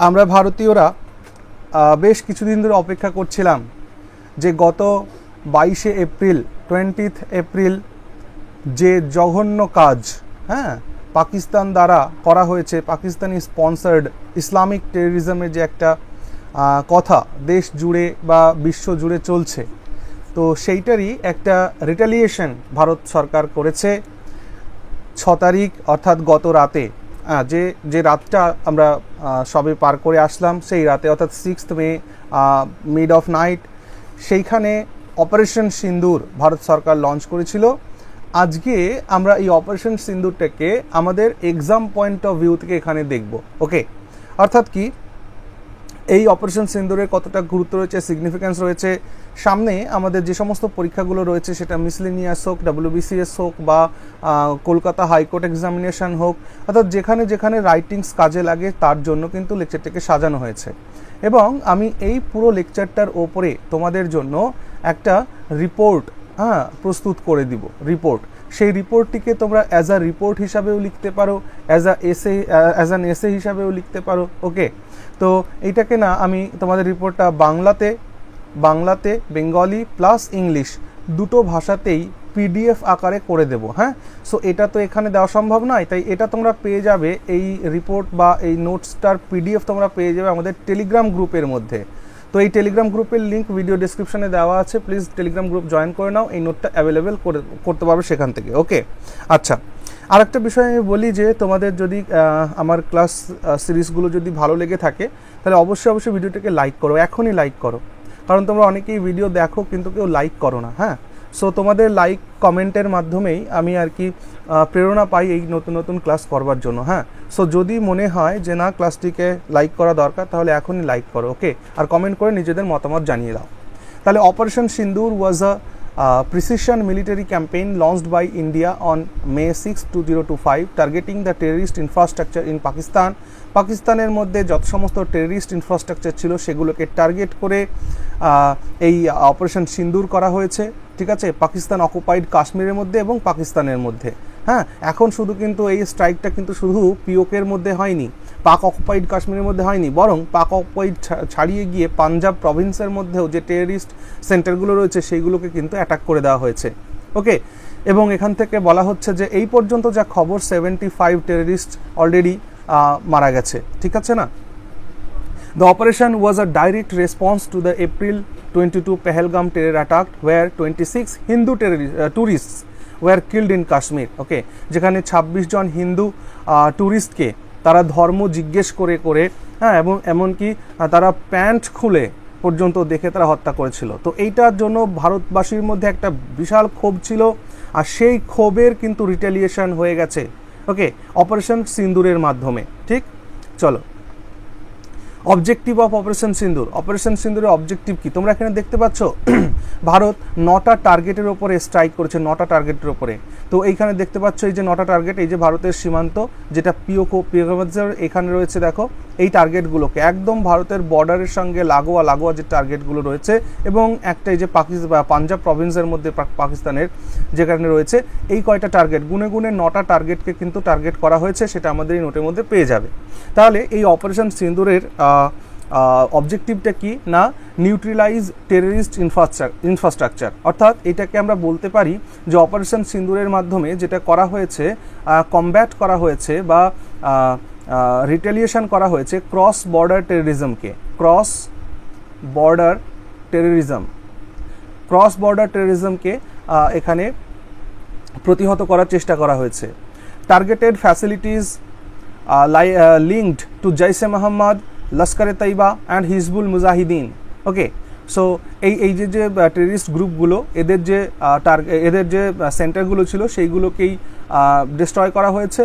আমরা ভারতীয়রা বেশ কিছুদিন ধরে অপেক্ষা করছিলাম যে গত 22 এপ্রিল 20 এপ্রিল যে জঘন্য কাজ পাকিস্তান দ্বারা করা হয়েছে, পাকিস্তানি স্পন্সার্ড ইসলামিক টেররিজমের যে একটা কথা দেশ জুড়ে বা বিশ্ব জুড়ে চলছে, তো সেইটারই একটা রিটালিয়েশন ভারত সরকার করেছে 6 তারিখ অর্থাৎ গত রাতে। যে রাতটা আমরা সবে পার করে আসলাম, সেই রাতে অর্থাৎ 6 মে মিড অফ নাইট, সেইখানে অপারেশন সিন্দুর ভারত সরকার লঞ্চ করেছিল। আজকে আমরা এই অপারেশন সিন্দুরটাকে আমাদের এক্সাম পয়েন্ট অফ ভিউ থেকে এখানে দেখব। ওকে, অর্থাৎ কি এই অপারেশন সিন্দুরের কতটা গুরুত্ব রয়েছে, সিগনিফিক্যান্স রয়েছে। সামনে আমাদের যে সমস্ত পরীক্ষাগুলো রয়েছে, সেটা মিসলেনিয়াস হোক, WBCS হোক বা কলকাতা হাইকোর্ট এক্সামিনেশন হোক, অর্থাৎ যেখানে যেখানে রাইটিংস কাজে লাগে তার জন্য কিন্তু লেকচারটাকে সাজানো হয়েছে। এবং আমি এই পুরো লেকচারটার ওপরে তোমাদের জন্য একটা রিপোর্ট প্রস্তুত করে দিব। রিপোর্ট, সেই রিপোর্টটিকে তোমরা অ্যাজ আ রিপোর্ট হিসাবেও লিখতে পারো, অ্যাজ অ্যান এসে হিসাবেও লিখতে পারো। ওকে, তো এইটাকে না আমি তোমাদের রিপোর্টটা বাংলাতে বেঙ্গলি প্লাস ইংলিশ দুটো ভাষাতেই PDF আকারে করে দেবো। সো এটা তো এখানে দেওয়া সম্ভব নয়, তাই এটা তোমরা পেয়ে যাবে, এই রিপোর্ট বা এই নোটসটার PDF তোমরা পেয়ে যাবে আমাদের টেলিগ্রাম গ্রুপের মধ্যে। তো এই টেলিগ্রাম গ্রুপের লিঙ্ক ভিডিও ডেসক্রিপশনে দেওয়া আছে, প্লিজ টেলিগ্রাম গ্রুপ জয়েন করে নাও, এই নোটটা অ্যাভেলেবেল করতে পারবে সেখান থেকে। ওকে, আচ্ছা, আরেকটা বিষয় আমি বলি যে তোমাদের যদি আমার ক্লাস সিরিজগুলো যদি ভালো লেগে থাকে, তাহলে অবশ্যই ভিডিওটাকে লাইক করো, এখনই লাইক করো, কারণ তোমরা অনেকেই ভিডিও দেখো কিন্তু কেউ লাইক করো না। সো তোমাদের লাইক কমেন্টের মাধ্যমেই আমি আর কি প্রেরণা পাই এই নতুন নতুন ক্লাস করবার জন্য। সো যদি মনে হয় যে না ক্লাসটিকে লাইক করা দরকার, তাহলে এখনই লাইক করো। ওকে, আর কমেন্ট করে নিজেদের মতামত জানিয়ে দাও। তাহলে operation Sindoor was a precision military campaign launched by India on May 6, 2025 targeting the terrorist infrastructure in Pakistan. পাকিস্তানের মধ্যে যত সমস্ত টেররিস্ট ইনফ্রাস্ট্রাকচার ছিল সেগুলোকে টার্গেট করে এই অপারেশন সিন্দুর করা হয়েছে। ঠিক আছে, পাকিস্তান অকুপাইড কাশ্মীরের মধ্যে এবং পাকিস্তানের মধ্যে। এখন শুধু কিন্তু এই স্ট্রাইকটা কিন্তু শুধু পিওকের মধ্যে হয়নি, পাক অকুপাইড কাশ্মীরের মধ্যে হয়নি, বরং পাক অকুপাইড ছাড়িয়ে গিয়ে পাঞ্জাব প্রভিন্সের মধ্যেও যে টেররিস্ট সেন্টারগুলো রয়েছে সেইগুলোকে কিন্তু অ্যাটাক করে দেওয়া হয়েছে। ওকে, এবং এখান থেকে বলা হচ্ছে যে এই পর্যন্ত যা খবর 75 টেররিস্ট অলরেডি মারা গেছে। ঠিক আছে না? The operation was a direct response to the April 22 Pahalgam terror attack where 26 Hindu tourists were killed in Kashmir. ওকে, যেখানে 26 জন হিন্দু ট্যুরিস্টকে তারা ধর্ম জিজ্ঞেস করে এবং এমনকি তারা প্যান্ট খুলে পর্যন্ত দেখে তারা হত্যা করেছিল। তো এইটার জন্য ভারতবাসীর মধ্যে একটা বিশাল ক্ষোভ ছিল, আর সেই ক্ষোভের কিন্তু রিটেলিয়েশন হয়ে গেছে। ওকে, অপারেশন সিন্দুরের মাধ্যমে। ঠিক, চলো objective of operation Sindoor. Operation সিন্দুরের objective কি তোমরা এখানে দেখতে পাচ্ছ? ভারত 9টা টার্গেটের ওপরে স্ট্রাইক করেছে, 9টা টার্গেটের ওপরে। তো এইখানে দেখতে পাচ্ছ এই যে 9টা টার্গেট, এই যে ভারতের সীমান্ত যেটা পিওকের এখানে রয়েছে, দেখো এই টার্গেটগুলোকে একদম ভারতের বর্ডারের সঙ্গে লাগোয়া যে টার্গেটগুলো রয়েছে, এবং একটা এই যে পাঞ্জাব প্রভিন্সের মধ্যে পাকিস্তানের যেখানে রয়েছে, এই কয়টা টার্গেট গুনে 9টা টার্গেটকে কিন্তু টার্গেট করা হয়েছে, সেটা আমাদের এই নোটের মধ্যে পেয়ে যাবে। তাহলে এই অপারেশন সিন্দুরের অবজেক্টিভটা কি না, নিউট্রিলাইজ টেররিস্ট ইনফ্রাস্ট্রাকচার। অর্থাৎ এটাকে আমরা বলতে পারি যে অপারেশন সিন্দুরের মাধ্যমে যেটা করা হয়েছে, কমব্যাট করা হয়েছে বা রিটেলিয়েশন করা হয়েছে ক্রস বর্ডার টেররিজমকে এখানে প্রতিহত করার চেষ্টা করা হয়েছে। Targeted facilities linked to Jaish-e Mohammed, Lashkar-e Taiba and Hizbul Mujahideen. Okay, so এই যে টেররিস্ট গ্রুপগুলো এদের যে সেন্টারগুলো ছিল সেইগুলোকেই ডিস্ট্রয় করা হয়েছে।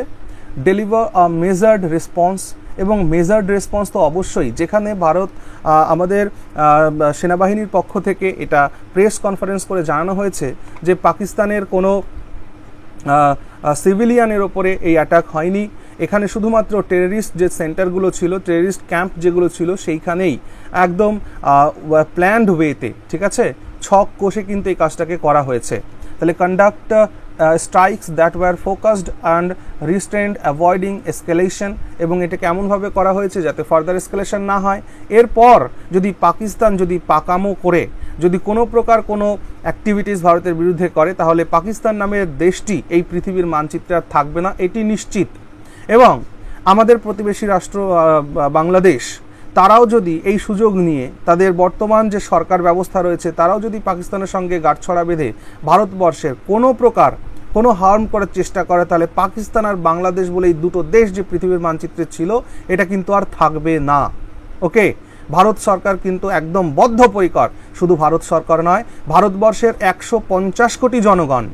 ডেলিভার আ মেজার্ড রেসপন্স, এবং মেজার্ড রেসপন্স তো অবশ্যই, যেখানে ভারত আমাদের সেনাবাহিনীর পক্ষ থেকে এটা প্রেস কনফারেন্স করে জানানো হয়েছে যে পাকিস্তানের কোনো সিভিলিয়ানের ওপরে এই অ্যাটাক হয়নি, এখানে শুধুমাত্র টেররিস্ট যে সেন্টারগুলো ছিল, টেররিস্ট ক্যাম্প যেগুলো ছিল, সেইখানেই একদম প্ল্যান্ড ওয়েতে, ঠিক আছে, ছক কষে কিন্তু এই কাজটাকে করা হয়েছে। তাহলে conduct strikes that were focused and restrained avoiding escalation, এবং এটা কেমনভাবে করা হয়েছে যাতে ফার্দার এসকেলেশন না হয়। এরপর যদি পাকিস্তান যদি পাকামো করে যদি কোনো প্রকার কোনো অ্যাক্টিভিটিস ভারতের বিরুদ্ধে করে, তাহলে পাকিস্তান নামের দেশটি এই পৃথিবীর মানচিত্রে আর থাকবে না, এটি নিশ্চিত। এবং আমাদের প্রতিবেশী রাষ্ট্র বাংলাদেশ, তারাও যদি এই সুযোগ নিয়ে তাদের বর্তমান যে সরকার ব্যবস্থা রয়েছে, তারাও যদি পাকিস্তানের সঙ্গে গাঁটছড়া বেঁধে ভারতবর্ষের কোনো প্রকার কোনো হার্ম করার চেষ্টা করে, তাহলে পাকিস্তান আর বাংলাদেশ বলে এই দুটো দেশ যে পৃথিবীর মানচিত্রে ছিল, এটা কিন্তু আর থাকবে না। ওকে, ভারত সরকার কিন্তু একদম বদ্ধপরিকর। শুধু ভারত সরকার নয়, ভারতবর্ষের 150 কোটি জনগণ,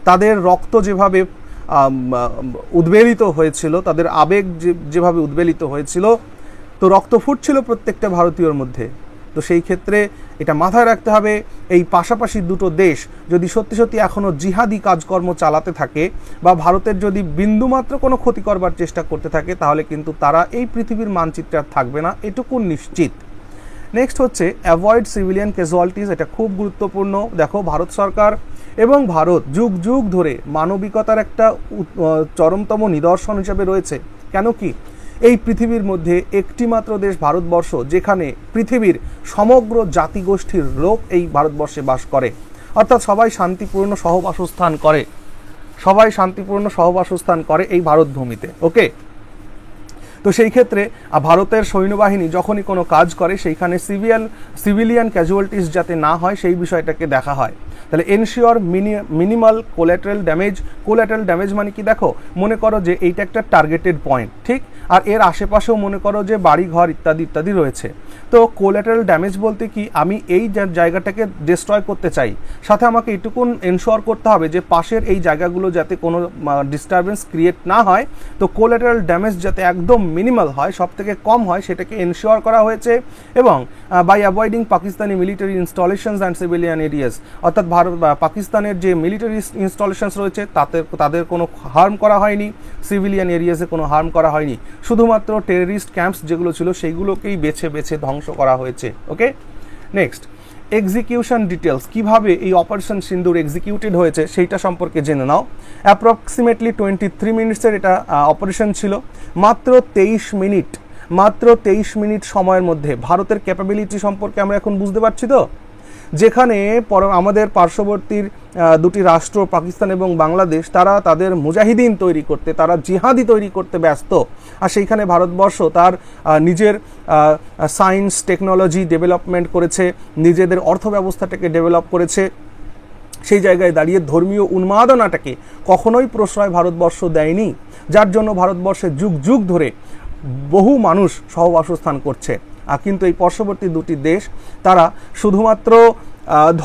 তাদের রক্ত যেভাবে উদ্বেলিত হয়েছিল, তাদের আবেগ যেভাবে উদ্বেলিত হয়েছিল, তো রক্ত ফুটছিল প্রত্যেকটা ভারতীয়র মধ্যে। তো সেই ক্ষেত্রে এটা মাথায় রাখতে হবে, এই পাশাপাশি দুটো দেশ যদি সত্যি সত্যি এখনও জিহাদি কাজকর্ম চালাতে থাকে বা ভারতের যদি বিন্দুমাত্র কোনো ক্ষতি করবার চেষ্টা করতে থাকে, তাহলে কিন্তু তারা এই পৃথিবীর মানচিত্রে আর থাকবে না, এটুকু নিশ্চিত। নেক্সট হচ্ছে অ্যাভয়েড সিভিলিয়ান ক্যাজুয়ালিটিস। এটা খুব গুরুত্বপূর্ণ। দেখো, ভারত সরকার এবং ভারত যুগ যুগ ধরে মানবিকতার একটা চরমতম নিদর্শন হিসেবে রয়েছে। কেন কি, এই পৃথিবীর মধ্যে একটি মাত্র দেশ ভারতবর্ষ, যেখানে পৃথিবীর সমগ্র জাতিগোষ্ঠীর লোক এই ভারতবর্ষে বাস করে, অর্থাৎ সবাই শান্তিপূর্ণ সহবাসস্থান করে এই ভারত ভূমিতে। ওকে, তো সেই ক্ষেত্রে ভারতের সৈন্যবাহিনী যখনই কোনো কাজ করে, সেইখানে সিভিলিয়ান ক্যাজুয়ালিটিস যাতে না হয় সেই বিষয়টাকে দেখা হয়। তাহলে ensure minimal collateral damage. Collateral damage মানে কি, দেখো, মনে করো যে এইটা একটা টার্গেটেড পয়েন্ট, ঠিক, আর এর আশেপাশেও মনে করো যে বাড়ি ঘর ইত্যাদি ইত্যাদি রয়েছে। তো কোল্যাটারাল ড্যামেজ বলতে কি, আমি এই জায়গাটাকে ডিস্ট্রয় করতে চাই, সাথে আমাকে এইটুকুন এনশিওর করতে হবে যে পাশের এই জায়গাগুলো যাতে কোনো ডিস্টারবেন্স ক্রিয়েট না হয়। তো কোল্যাটারাল ড্যামেজ যাতে একদম মিনিমাল হয়, সব থেকে কম হয়, সেটাকে এনশিওর করা হয়েছে। এবং by avoiding Pakistani military installations and civilian areas, অর্থাৎ পাকিস্তানের যে মিলিটারি ইনস্টলেশনস রয়েছে তাদের কোনো হার্ম করা হয়নি, সিভিলিয়ান এরিয়াসে কোনো হার্ম করা হয়নি, শুধুমাত্র টেররিস্ট ক্যাম্পস যেগুলো ছিল সেইগুলোকেই বেছে বেছে ধ্বংস করা হয়েছে। ওকে, নেক্সট এক্সিকিউশন ডিটেলস। কিভাবে এই অপারেশন সিন্দুর এক্সিকিউটেড হয়েছে সেইটা সম্পর্কে জেনে নাও। অ্যাপ্রক্সিমেটলি 23 মিনিটসের এটা অপারেশন ছিল। মাত্র 23 মিনিট সময়ের মধ্যে ভারতের ক্যাপাবিলিটি সম্পর্কে আমরা এখন বুঝতে পারছি। তো যেখানে আমাদের পার্শ্ববর্তীর দুটি রাষ্ট্র পাকিস্তান এবং বাংলাদেশ, তারা তাদের মুজাহিদিন তৈরি করতে, তারা জিহাদি তৈরি করতে ব্যস্ত, আর সেইখানে ভারতবর্ষ তার নিজের সায়েন্স টেকনোলজি ডেভেলপমেন্ট করেছে, নিজেদের অর্থব্যবস্থাটাকে ডেভেলপ করেছে। সেই জায়গায় দাঁড়িয়ে ধর্মীয় উন্মাদনাটাকে কখনোই প্রশ্রয় ভারতবর্ষ দেয়নি, যার জন্য ভারতবর্ষে যুগ যুগ ধরে বহু মানুষ সহবাসস্থান করছে। আর কিন্তু এই পার্শ্ববর্তী দুটি দেশ, তারা শুধুমাত্র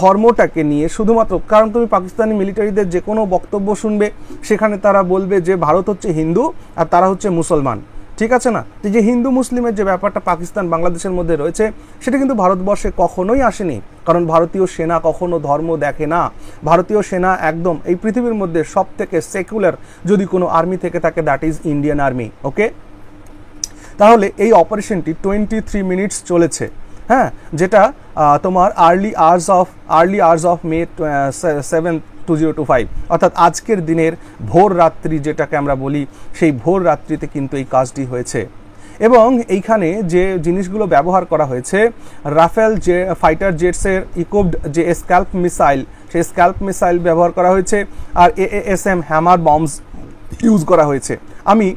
ধর্মটাকে নিয়ে, শুধুমাত্র, কারণ তুমি পাকিস্তানি মিলিটারিদের যে কোনো বক্তব্য শুনবে, সেখানে তারা বলবে যে ভারত হচ্ছে হিন্দু আর তারা হচ্ছে মুসলমান, ঠিক আছে না? যে হিন্দু মুসলিমের যে ব্যাপারটা পাকিস্তান বাংলাদেশের মধ্যে রয়েছে, সেটা কিন্তু ভারতবর্ষে কখনোই আসেনি, কারণ ভারতীয় সেনা কখনো ধর্ম দেখে না। ভারতীয় সেনা একদম এই পৃথিবীর মধ্যে সব থেকে সেকুলার যদি কোনো আর্মি থেকে থাকে, দ্যাট ইজ ইন্ডিয়ান আর্মি। ওকে, তাহলে এই অপারেশনটি 23 মিনিটস চলেছে, হ্যাঁ, যেটা তোমার আর্লি আওয়ার্স অফ মে 7, 2025, অর্থাৎ আজকের দিনের ভোর রাত্রি যেটাকে আমরা বলি, সেই ভোর রাত্রিতে কিন্তু এই কাজটি হয়েছে। এবং এইখানে যে জিনিসগুলো ব্যবহার করা হয়েছে, রাফেল যে ফাইটার জেটসের ইকুইপড যে স্ক্যাল্প মিসাইল, সেই স্ক্যাল্প মিসাইল ব্যবহার করা হয়েছে, আর AASM হ্যামার বম্বস ইউজ করা হয়েছে। আমি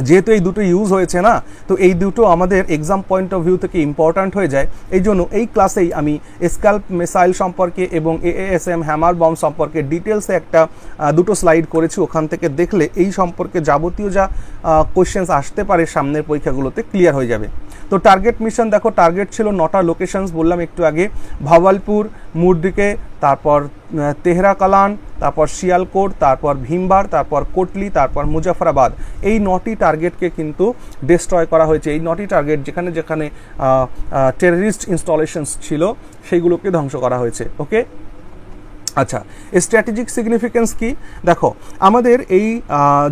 যেহেতু এই দুটো ইউজ হয়েছে না, তো এই দুটো আমাদের এক্সাম পয়েন্ট অফ ভিউ থেকে ইম্পর্ট্যান্ট হয়ে যায়। এই জন্য এই ক্লাসেই আমি স্ক্যাল্প মিসাইল সম্পর্কে এবং AASM হ্যামার বম্ব সম্পর্কে ডিটেলসে দুটো স্লাইড করেছি। ওখান থেকে দেখলে এই সম্পর্কে যাবতীয় যা কোয়েশ্চেন্স আসতে পারে সামনের পরীক্ষাগুলোতে ক্লিয়ার হয়ে যাবে। তো টার্গেট মিশন দেখো, টার্গেট ছিল 9টা লোকেশনস, বললাম একটু আগে, ভাওয়ালপুর, মুরডিকে, তারপর তেহরা কালান, তারপর শিয়ালকোট, তারপর ভীমবার, তারপর কোটলি, তারপর মুজাফরাবাদ। এই 9টি টার্গেটকে কিন্তু ডিস্ট্রয় করা হয়েছে। এই 9টি টার্গেট যেখানে যেখানে টেররিস্ট ইনস্টলেশনস ছিল, সেইগুলোকে ধ্বংস করা হয়েছে। ওকে, আচ্ছা, স্ট্র্যাটেজিক সিগনিফিকেন্স কি? দেখো, আমাদের এই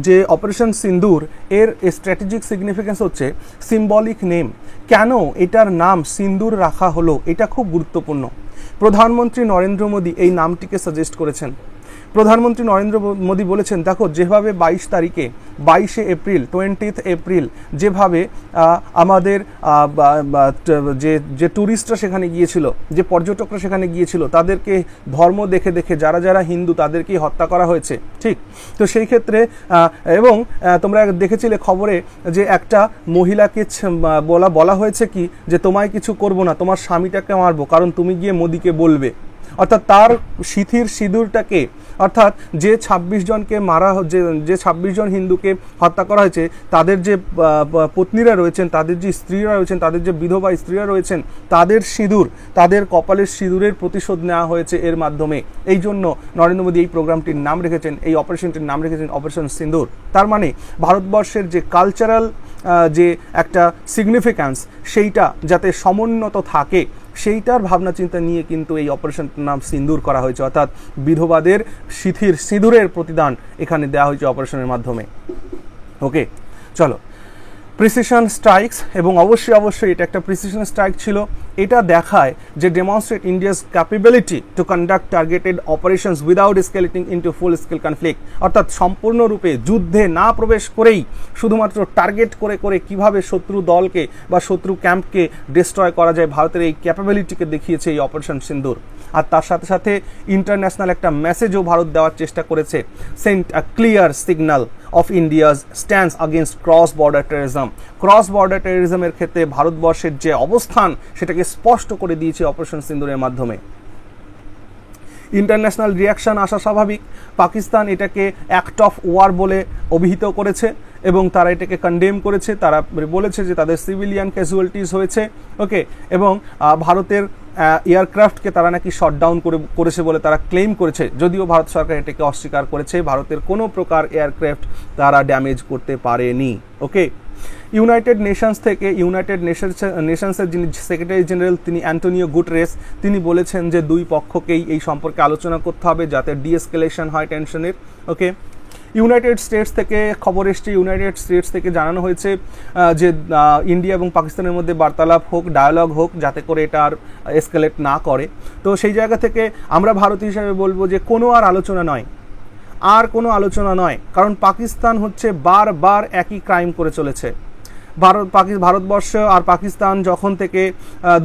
যে অপারেশন সিন্দুর, এর স্ট্র্যাটেজিক সিগনিফিকেন্স হচ্ছে সিম্বলিক নেম। কেন এটার নাম সিন্দুর রাখা হলো, এটা খুব গুরুত্বপূর্ণ। প্রধানমন্ত্রী নরেন্দ্র মোদী এই নামটিকে সাজেস্ট করেছেন। প্রধানমন্ত্রী নরেন্দ্র মোদী বলেছেন, দেখো যেভাবে 22 এপ্রিল 20 এপ্রিল যেভাবে আমাদের যে ট্যুরিস্টরা সেখানে গিয়েছিল, যে পর্যটকরা সেখানে গিয়েছিল, তাদেরকে ধর্ম দেখে দেখে যারা যারা হিন্দু তাদেরকেই হত্যা করা হয়েছে, ঠিক? তো সেই ক্ষেত্রে এবং তোমরা দেখেছিলে খবরে যে একটা মহিলাকে বলা হয়েছে কি যে তোমায় কিছু করব না, তোমার স্বামীটাকে মারবো, কারণ তুমি গিয়ে মোদিকে বলবে। অর্থাৎ তার সিঁদুরটাকে, অর্থাৎ যে 26 জনকে মারা, যে 26 জন হিন্দুকে হত্যা করা হয়েছে, তাদের যে পত্নীরা রয়েছেন, তাদের যে স্ত্রীরা রয়েছেন, তাদের যে বিধবা স্ত্রীরা রয়েছেন, তাদের সিঁদুর, তাদের কপালের সিঁদুরের প্রতিশোধ নেওয়া হয়েছে এর মাধ্যমে। এই জন্য নরেন্দ্র মোদী এই প্রোগ্রামটির নাম রেখেছেন, এই অপারেশনটির নাম রেখেছেন অপারেশন সিঁদুর। তার মানে ভারতবর্ষের যে কালচারাল যে একটা সিগনিফিক্যান্স, সেইটা যাতে সমুন্নত থাকে, সেইটার ভাবনা চিন্তা নিয়ে কিন্তু এই অপারেশনটার নাম সিঁদুর করা হয়েছে। অর্থাৎ বিধবাদের সিঁদুরের প্রতিদান এখানে দেওয়া হয়েছে অপারেশনের মাধ্যমে। ওকে, চলো। প্রিসিশন স্ট্রাইকস, এবং অবশ্যই এটা একটা প্রিসিশন স্ট্রাইক ছিল। এটা দেখায় যে demonstrate India's capability to conduct targeted operations without escalating into full scale conflict. অর্থাৎ সম্পূর্ণরূপে যুদ্ধে না প্রবেশ করেই শুধুমাত্র টার্গেট করে করে কিভাবে শত্রু দলকে বা শত্রু ক্যাম্পকে ডিস্ট্রয় করা যায়, ভারতের এই ক্যাপাবিলিটিকে দেখিয়েছে এই অপারেশন সিন্দুর। আর তার সাথে সাথে ইন্টারন্যাশনাল একটা মেসেজও ভারত দেওয়ার চেষ্টা করেছে, sent a clear signal of India's stands against cross border terrorism. Cross border টেররিজমের ক্ষেত্রে ভারতবর্ষের যে অবস্থান সেটাকে স্পষ্ট করে দিয়েছে অপারেশন সিন্দুরের মাধ্যমে। ইন্টারন্যাশনাল রিয়াকশন আসা স্বাভাবিক। পাকিস্তান এটাকে অ্যাক্ট অফ ওয়ার বলে অভিহিত করেছে এবং তারা এটাকে কন্ডেম করেছে। তারা বলেছে যে তাদের সিভিলিয়ান ক্যাজুয়ালিটিস হয়েছে। ওকে, এবং ভারতের এয়ারক্রাফটকে তারা নাকি শটডাউন করেছে বলে তারা ক্লেম করেছে, যদিও ভারত সরকার এটাকে অস্বীকার করেছে। ভারতের কোনো প্রকার এয়ারক্রাফট তারা ড্যামেজ করতে পারেনি। ওকে, ইউনাইটেড নেশনসের যিনি সেক্রেটারি জেনারেল, তিনি অ্যান্টোনিও গুটেরেস, তিনি বলেছেন যে দুই পক্ষকেই এই সম্পর্কে আলোচনা করতে হবে যাতে ডিএসকেলেশন হয় টেনশনের। ওকে, ইউনাইটেড স্টেটস থেকে খবর এসছে, ইউনাইটেড স্টেটস থেকে জানানো হয়েছে যে ইন্ডিয়া এবং পাকিস্তানের মধ্যে বার্তালাপ হোক, ডায়ালগ হোক, যাতে করে এটা আর এসকেলেট না করে। তো সেই জায়গা থেকে আমরা ভারতীয় হিসাবে বলবো যে কোনো আলোচনা নয়, কারণ পাকিস্তান হচ্ছে বারবার একই ক্রাইম করে চলেছে। ভারতবর্ষ আর পাকিস্তান যখন থেকে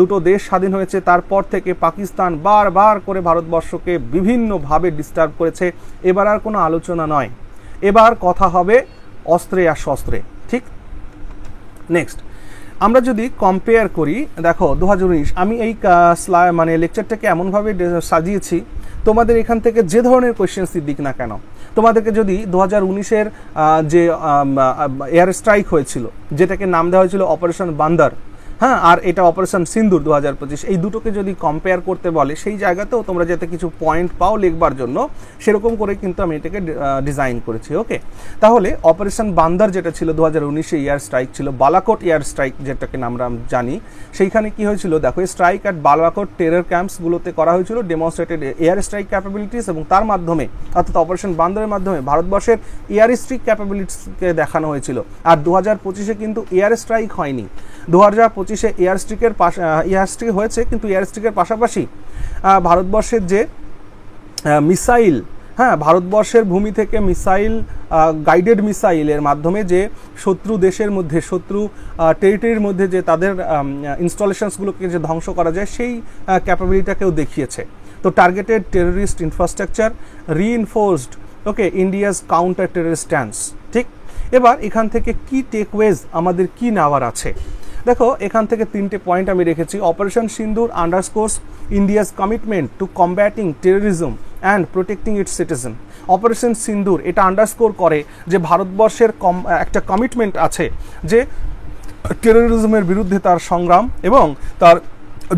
দুটো দেশ স্বাধীন হয়েছে তারপর থেকে পাকিস্তান বারবার করে ভারতবর্ষকে বিভিন্নভাবে ডিস্টার্ব করেছে। এবার আর কোনো আলোচনা নয়, এবার কথা হবে অস্ত্রে আর শস্ত্রে, ঠিক? নেক্সট, আমরা যদি কম্পেয়ার করি, দেখো 2019, আমি এই লেকচারটাকে এমনভাবে সাজিয়েছি, তোমাদের এখান থেকে যে ধরনের কোয়েশ্চেন্সই দিক না কেন, তোমাদেরকে যদি 2019-এর যে এয়ার স্ট্রাইক হয়েছিল, যেটাকে নাম দেওয়া হয়েছিল অপারেশন বান্দর, হ্যাঁ, আর এটা অপারেশন সিন্দুর 2025, এই দুটোকে যদি কম্পেয়ার করতে বলে, সেই জায়গাতেও তোমরা যাতে কিছু পয়েন্ট পাও লিখবার জন্য, সেরকম করে কিন্তু আমি এটাকে ডিজাইন করেছি। ওকে, তাহলে অপারেশন বান্দর যেটা ছিল 2019-এ এয়ার স্ট্রাইক ছিল, বালাকোট এয়ার স্ট্রাইক যেটাকে আমরা জানি, সেইখানে কি হয়েছিল দেখো, স্ট্রাইক অ্যাট বালাকোট টেরর ক্যাম্পসগুলোতে করা হয়েছিল ডেমনস্ট্রেটেড এয়ার স্ট্রাইক ক্যাপাবিলিটিস, এবং তার মাধ্যমে অর্থাৎ অপারেশন বান্দরের মাধ্যমে ভারতবর্ষের এয়ার স্ট্রাইক ক্যাপাবিলিটিসকে দেখানো হয়েছিল। আর 2025-এ কিন্তু এয়ার স্ট্রাইক হয়নি। 2025-এ এয়ার স্ট্রাইক হয়েছে, কিন্তু এয়ার স্ট্রাইকের পাশাপাশি ভারতবর্ষের যে মিসাইল, হ্যাঁ, ভারতবর্ষের ভূমি থেকে মিসাইল, গাইডেড মিসাইলের মাধ্যমে যে শত্রু দেশের মধ্যে, শত্রু টেরিটরির মধ্যে যে তাদের ইনস্টলেশনসগুলোকে যে ধ্বংস করা যায়, সেই ক্যাপাবিলিটিটাকেও দেখিয়েছে। তো টার্গেটেড টেররিস্ট ইনফ্রাস্ট্রাকচার রিইনফোর্সড, ওকে, ইন্ডিয়াস কাউন্টার টেররিস্ট স্ট্যান্স, ঠিক? এবার এখান থেকে কি টেকওয়েজ আমাদের কি নেওয়ার আছে, দেখো এখান থেকে 3টে পয়েন্ট আমি রেখেছি। Operation Sindoor underscores India's commitment to combating terrorism and protecting its citizen. Operation Sindoor এটা আন্ডারস্কোর করে যে ভারতবর্ষের একটা কমিটমেন্ট আছে যে টেররিজমের বিরুদ্ধে তার সংগ্রাম এবং তার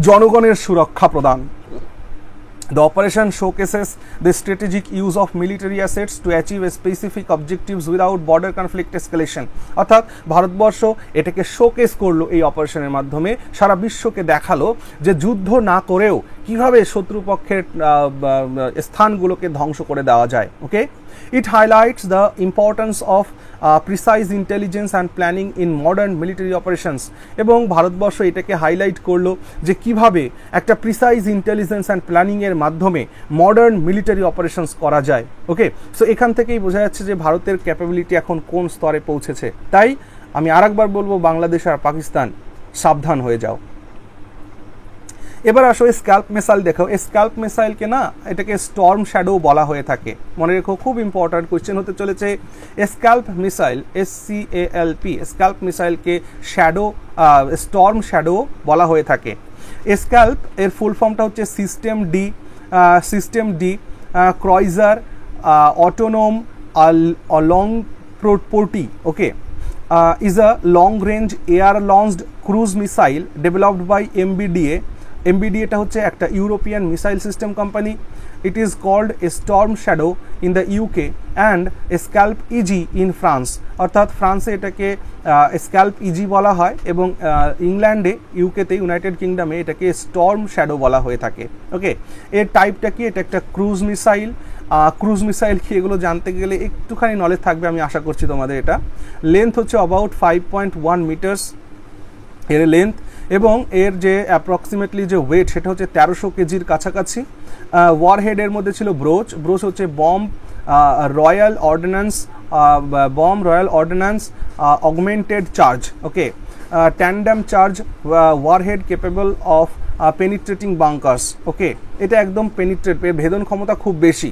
জনগণের সুরক্ষা প্রদান। The operation showcases the strategic use of military assets to achieve specific objectives without border conflict escalation. অর্থাৎ ভারতবর্ষ এটাকে শোকেস করলো এই অপারেশনের মাধ্যমে, সারা বিশ্বকে দেখালো যে যুদ্ধ না করেও কিভাবে শত্রুপক্ষের স্থানগুলোকে ধ্বংস করে দেওয়া যায়। ওকে, It highlights the importance of precise intelligence and planning in modern military operations. এবং ভারতবর্ষ এটাকে হাইলাইট করলো যে কিভাবে একটা প্রিসাইজ ইন্টেলিজেন্স অ্যান্ড প্ল্যানিংয়ের মাধ্যমে মডার্ন মিলিটারি অপারেশনস করা যায়। ওকে, সো এখান থেকেই বোঝা যাচ্ছে যে ভারতের ক্যাপাবিলিটি এখন কোন স্তরে পৌঁছেছে। তাই আমি আরেকবার বলবো, বাংলাদেশ আর পাকিস্তান সাবধান হয়ে যাও। এবার আসো স্ক্যাল্প মিসাইল দেখো। স্ক্যাল্প মিসাইলকে না এটাকে স্টর্ম শ্যাডো বলা হয়ে থাকে, মনে রেখো, খুব ইম্পর্ট্যান্ট কোয়েশ্চেন হতে চলেছে। স্ক্যাল্প মিসাইল, SCALP, স্ক্যাল্প মিসাইলকে শ্যাডো, স্টর্ম শ্যাডো বলা হয়ে থাকে। স্ক্যাল্প এর ফুল ফর্মটা হচ্ছে সিস্টেম ডি ক্রয়জার অটোনোম লং প্রোটি। Okay, is a long-range air-launched cruise missile developed by MBDA. MBDA টা হচ্ছে একটা European missile system company. It is called a Storm Shadow in the UK and Scalp EG in France. অর্থাৎ ফ্রান্সে এটাকে স্ক্যাল্প ইজি বলা হয় এবং ইংল্যান্ডে, ইউকেতে, ইউনাইটেড কিংডমে এটাকে স্টর্ম শ্যাডো বলা হয়ে থাকে। ওকে, এর টাইপটা কি? এটা একটা ক্রুজ মিসাইল। ক্রুজ মিসাইল কি এগুলো জানতে গেলে একটুখানি নলেজ থাকবে, আমি আশা করছি তোমাদের। এটা লেন্থ হচ্ছে অ্যাবাউট 5.1 মিটার্স এর লেন্থ, এবং এর যে অ্যাপ্রক্সিমেটলি যে ওয়েট সেটা হচ্ছে 1300 কেজির কাছাকাছি। ওয়ারহেডের মধ্যে ছিল ব্রোচ হচ্ছে bomb royal ordnance augmented charge. Okay, tandem charge warhead capable of penetrating bunkers. Okay, এটা একদম পেনিট্রেট, ভেদন ক্ষমতা খুব বেশি,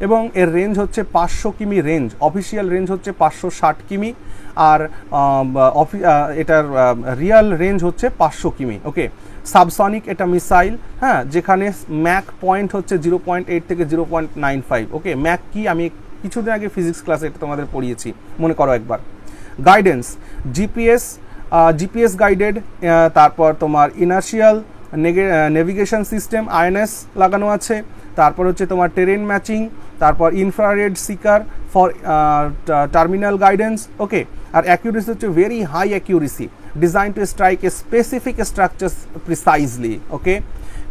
এবং এর রেঞ্জ হচ্ছে 500 কিমি রেঞ্জ। অফিসিয়াল রেঞ্জ হচ্ছে 560 কিমি, আর এটার রিয়াল রেঞ্জ হচ্ছে 500 কিমি। ওকে, সাবসনিক এটা মিসাইল, হ্যাঁ, যেখানে ম্যাক পয়েন্ট হচ্ছে 0.8 থেকে 0.95। ওকে, ম্যাক কি আমি কিছুদিন আগে ফিজিক্স ক্লাসে এটা তোমাদের পড়িয়েছি, মনে করো একবার। গাইডেন্স, জিপিএস গাইডেড, তারপর তোমার ইনার্শিয়াল নেভিগেশন সিস্টেম INS লাগানো আছে, তারপর হচ্ছে তোমার টেরেন ম্যাচিং, তারপর infrared seeker for terminal guidance. Okay, আর অ্যাকিউরেসি হচ্ছে very high accuracy, design to strike a specific structure precisely. Okay,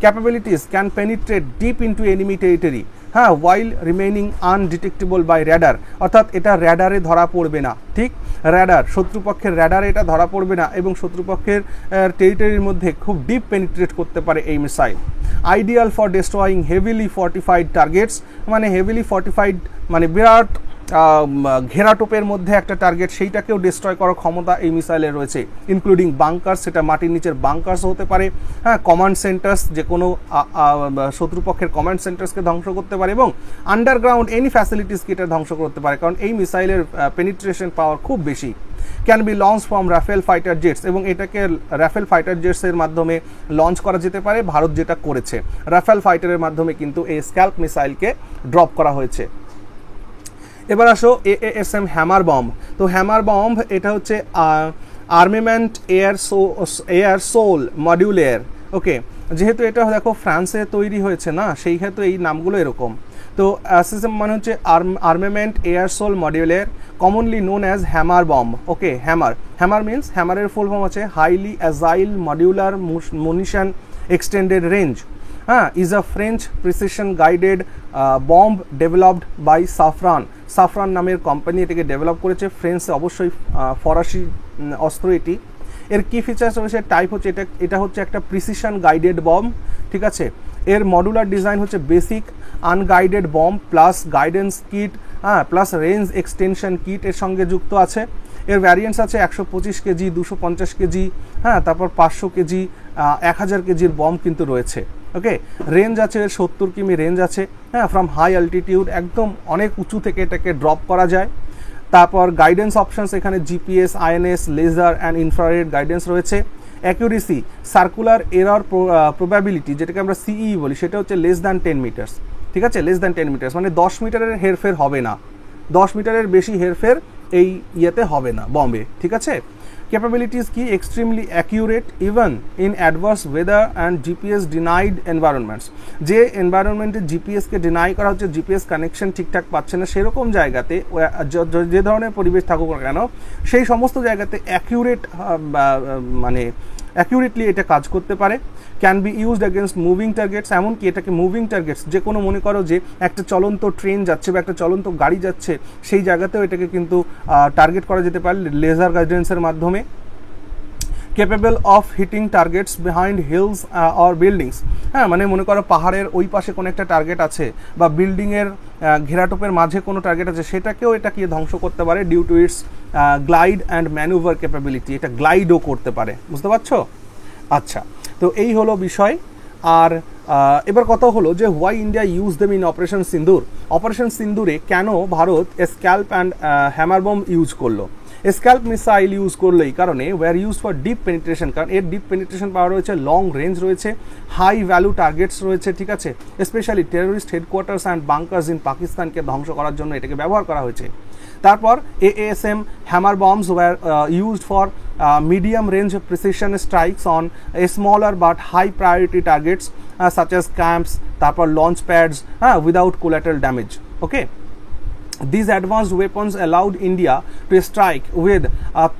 capabilities can penetrate deep into enemy territory, হ্যাঁ, while remaining undetectable by radar. অর্থাৎ এটা র্যাডারে ধরা পড়বে না, ঠিক, শত্রুপক্ষের র্যাডারে এটা ধরা পড়বে না, এবং শত্রুপক্ষের টেরিটরির মধ্যে খুব ডিপ পেনিট্রেট করতে পারে এই missile. Ideal for destroying heavily fortified targets, মানে হেভিলি ফর্টিফাইড মানে বিরাট ঘেরাটোপের মধ্যে একটা টার্গেট, সেইটাকেও ডিস্ট্রয় করার ক্ষমতা এই মিসাইলের রয়েছে, ইনক্লুডিং বাংকার্স, সেটা মাটির নিচের বাংকার্স হতে পারে, হ্যাঁ, কমান্ড সেন্টার্স, যে কোনো শত্রুপক্ষের কমান্ড সেন্টার্সকে ধ্বংস করতে পারে, এবং আন্ডারগ্রাউন্ড এনি ফ্যাসিলিটিসকে এটা ধ্বংস করতে পারে, কারণ এই মিসাইলের পেনিট্রেশন পাওয়ার খুব বেশি। Can be launch from Rafale fighter jets, এবং এটাকে রাফেল ফাইটার জেটসের মাধ্যমে লঞ্চ করা যেতে পারে, ভারত যেটা করেছে, রাফেল ফাইটারের মাধ্যমে কিন্তু এই স্ক্যাল্প মিসাইলকে ড্রপ করা হয়েছে। এবার আসো AASM হ্যামার বম্ব। তো হ্যামার বম্ব এটা হচ্ছে আর্মিমেন্ট এয়ার সোল মডিউলার। ওকে, যেহেতু এটা দেখো ফ্রান্সে তৈরি হয়েছে না, সেই হেতু এই নামগুলো এরকম। তো AASM মানে হচ্ছে armament air sole modular, commonly known as hammer bomb. Okay, hammer means, হ্যামারের ফুল ফর্ম আছে highly agile modular munition extended range. হ্যাঁ, is a French precision guided bomb developed by Safran নামের কোম্পানি এটাকে develop করেছে। ফ্রেঞ্চে অবশ্যই ফরাসি অস্ত্র এটি। এর কি ফিচার্স রয়েছে, টাইপ হচ্ছে এটা হচ্ছে একটা প্রিসিশন গাইডেড বম্ব, ঠিক আছে। এর মডুলার ডিজাইন হচ্ছে basic unguided bomb plus guidance kit, হ্যাঁ, প্লাস রেঞ্জ এক্সটেনশন কিট এর সঙ্গে যুক্ত আছে। এর ভ্যারিয়েন্টস আছে 125 কেজি, 250 কেজি, হ্যাঁ, তারপর 500 কেজি, 1000 কেজির বম্ব কিন্তু রয়েছে। ওকে, রেঞ্জ আছে 70 কিমি রেঞ্জ আছে, হ্যাঁ, ফ্রম হাই অ্যালটিটিউড, একদম অনেক উঁচু থেকে এটাকে ড্রপ করা যায়। তারপর গাইডেন্স অপশনস এখানে GPS, INS, laser and infrared guidance রয়েছে। অ্যাকিউরেসি, সার্কুলার এরর প্রবাবিলিটি, যেটাকে আমরা CE বলি, সেটা হচ্ছে লেস দ্যান 10 মিটার্স, ঠিক আছে, লেস দ্যান 10 মিটার্স মানে 10 মিটারের হেরফের হবে না, 10 মিটারের বেশি হেরফের এই ইয়েতে হবে না বম্বে, ঠিক আছে। ক্যাপাবিলিটিস কি, extremely accurate even in adverse weather and GPS denied environments, যে এনভায়রনমেন্টে জিপিএসকে ডিনাই করা হচ্ছে, জিপিএস কানেকশন ঠিকঠাক পাচ্ছে না, সেরকম জায়গাতে যে ধরনের পরিবেশ থাকুক না কেন, সেই সমস্ত জায়গাতে অ্যাকিউরেট মানে অ্যাকিউরেটলি এটা কাজ করতে পারে। Can be used against moving targets, এমনকি এটাকে মুভিং টার্গেটস, যে কোনো মনে করো যে একটা চলন্ত ট্রেন যাচ্ছে বা একটা চলন্ত গাড়ি যাচ্ছে, সেই জায়গাতেও এটাকে কিন্তু টার্গেট করা যেতে পারে লেজার গাইডেন্সের মাধ্যমে। Capable of hitting targets behind hills or buildings, হ্যাঁ মানে মনে করো পাহাড়ের ওই পাশে কোনো একটা টার্গেট আছে বা বিল্ডিংয়ের ঘেরাটোপের মাঝে কোনো টার্গেট আছে, সেটাকেও এটা কি ধ্বংস করতে পারে due to its glide and maneuver capability, এটা গ্লাইডও করতে পারে, বুঝতে পারছো? আচ্ছা, তো এই হলো বিষয়। আর এবার কথা হলো যে why India use them in Operation Sindoor. Operation সিন্দুরে কেন Bharat SCALP and hammer bomb use করলো? স্ক্যাল্প মিসাইল ইউজ করলো এই কারণে, were use for deep penetration, কারণ এর ডিপ পেনিট্রেশন পাওয়ার রয়েছে, লং রেঞ্জ রয়েছে, হাই ভ্যালু টার্গেটস রয়েছে, ঠিক আছে, specially terrorist headquarters and bunkers in পাকিস্তানকে ধ্বংস করার জন্য এটাকে ব্যবহার করা হয়েছে। তারপর AASM hammer bombs were used for medium range precision strikes on a smaller but high priority targets such as camps, তারপর launch pads without collateral damage. Okay, these advanced weapons allowed India to strike with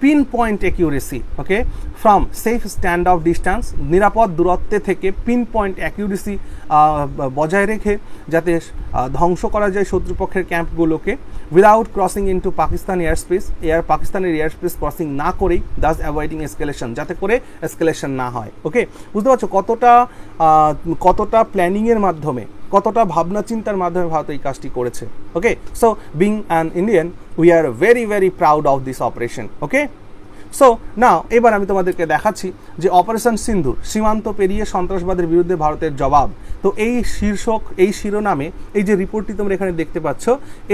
pinpoint accuracy, okay, from safe standoff distance, নিরাপদ দূরত্বে থেকে pinpoint accuracy বজায় রেখে যাতে ধ্বংস করা যায় শত্রুপক্ষের ক্যাম্পগুলোকে, without crossing into Pakistan airspace, পাকিস্তানের এয়ারস্পেস ক্রসিং না করেই, দাস অ্যাভয়েডিং এসকেলেশন, যাতে করে এসকেলেশন না হয়। ওকে, বুঝতে পারছো কতটা প্ল্যানিংয়ের মাধ্যমে, কতটা ভাবনা চিন্তার মাধ্যমে ভারত এই কাজটি করেছে। Okay, so being an Indian we are very very proud of this operation. Okay, so now এবার আমি তোমাদেরকে দেখাচ্ছি যে অপারেশন সিন্দুর, সীমান্ত পেরিয়ে সন্ত্রাসবাদের বিরুদ্ধে ভারতের জবাব। তো এই শিরোনামে এই যে রিপোর্টটি তোমরা এখানে দেখতে পাচ্ছ,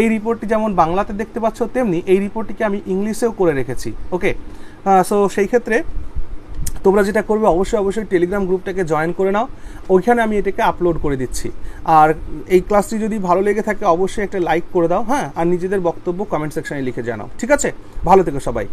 এই রিপোর্টটি যেমন বাংলাতে দেখতে পাচ্ছ, তেমনি এই রিপোর্টটিকে আমি ইংলিশেও করে রেখেছি। ওকে, সো সেই ক্ষেত্রে তোমরা যেটা করবে অবশ্যই টেলিগ্রাম গ্রুপটাকে জয়েন করে নাও, ওইখানে আমি এটাকে আপলোড করে দিচ্ছি। আর এই ক্লাসটি যদি ভালো লেগে থাকে অবশ্যই একটা লাইক করে দাও, হ্যাঁ, আর নিজেদের বক্তব্য কমেন্ট সেকশনে লিখে জানাও। ঠিক আছে, ভালো থেকো সবাই।